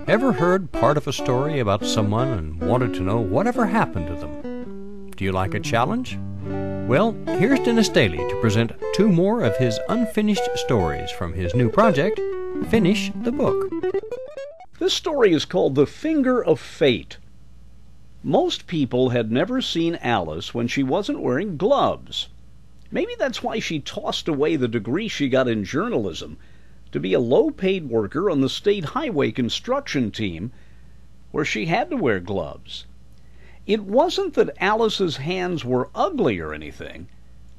Ever heard part of a story about someone and wanted to know whatever happened to them? Do you like a challenge? Well, here's Dennis Daly to present 2 more of his unfinished stories from his new project, Finish the Book. This story is called The Finger of Fate. Most people had never seen Alice when she wasn't wearing gloves. Maybe that's why she tossed away the degree she got in journalism to be a low-paid worker on the state highway construction team where she had to wear gloves. It wasn't that Alice's hands were ugly or anything.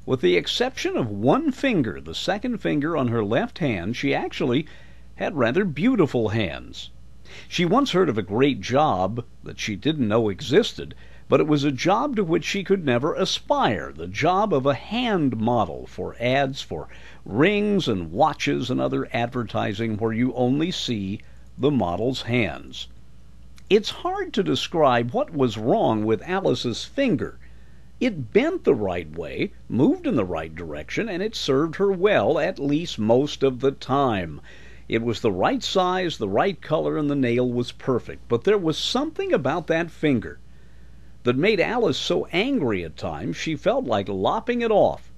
With the exception of one finger, the second finger on her left hand, she actually had rather beautiful hands. She once heard of a great job that she didn't know existed, but it was a job to which she could never aspire, the job of a hand model for ads for rings and watches and other advertising where you only see the model's hands. It's hard to describe what was wrong with Alice's finger. It bent the right way, moved in the right direction, and it served her well, at least most of the time. It was the right size, the right color, and the nail was perfect. But there was something about that finger that made Alice so angry at times she felt like lopping it off.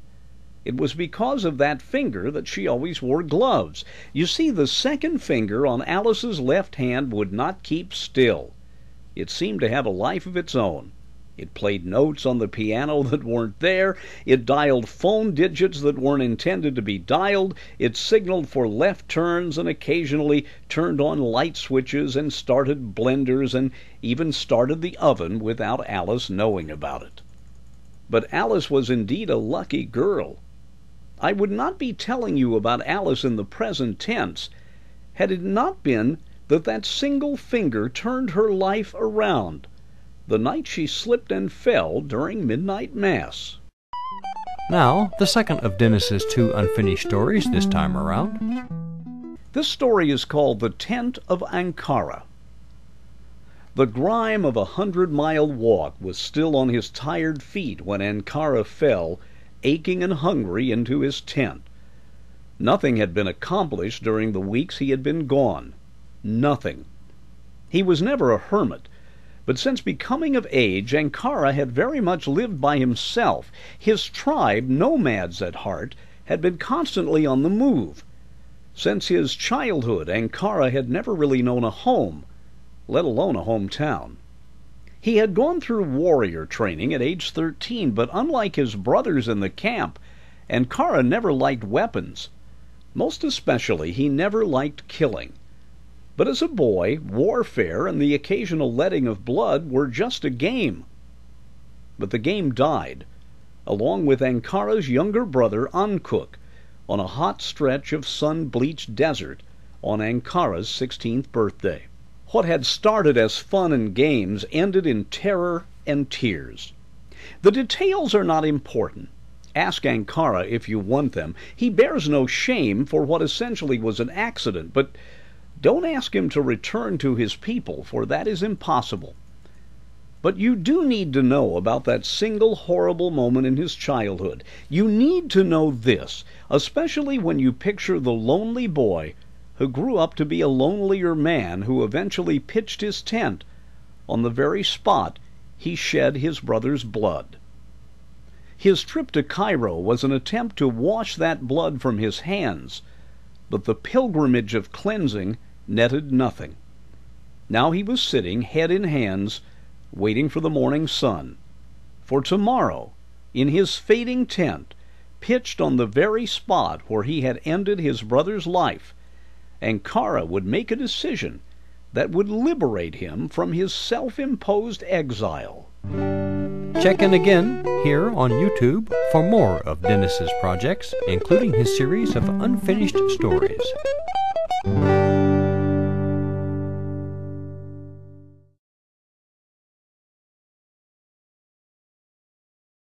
It was because of that finger that she always wore gloves. You see, the second finger on Alice's left hand would not keep still. It seemed to have a life of its own. It played notes on the piano that weren't there. It dialed phone digits that weren't intended to be dialed. It signaled for left turns and occasionally turned on light switches and started blenders and even started the oven without Alice knowing about it. But Alice was indeed a lucky girl. I would not be telling you about Alice in the present tense had it not been that that single finger turned her life around the night she slipped and fell during midnight mass. Now, the second of Dennis's 2 unfinished stories this time around. This story is called The Tent of Ankara. The grime of a 100-mile walk was still on his tired feet when Ankara fell, aching and hungry, into his tent. Nothing had been accomplished during the weeks he had been gone. Nothing. He was never a hermit, but since becoming of age, Ankara had very much lived by himself. His tribe, nomads at heart, had been constantly on the move. Since his childhood, Ankara had never really known a home, let alone a hometown. He had gone through warrior training at age 13, but unlike his brothers in the camp, Ankara never liked weapons. Most especially, he never liked killing. But as a boy, warfare and the occasional letting of blood were just a game. But the game died, along with Ankara's younger brother Ankuk, on a hot stretch of sun-bleached desert on Ankara's 16th birthday. What had started as fun and games ended in terror and tears. The details are not important. Ask Ankara if you want them. He bears no shame for what essentially was an accident, but don't ask him to return to his people, for that is impossible. But you do need to know about that single horrible moment in his childhood. You need to know this, especially when you picture the lonely boy who grew up to be a lonelier man who eventually pitched his tent on the very spot he shed his brother's blood. His trip to Cairo was an attempt to wash that blood from his hands, but the pilgrimage of cleansing netted nothing. Now he was sitting, head in hands, waiting for the morning sun. For tomorrow, in his fading tent, pitched on the very spot where he had ended his brother's life, Ankara would make a decision that would liberate him from his self-imposed exile. Check in again here on YouTube for more of Dennis's projects, including his series of unfinished stories.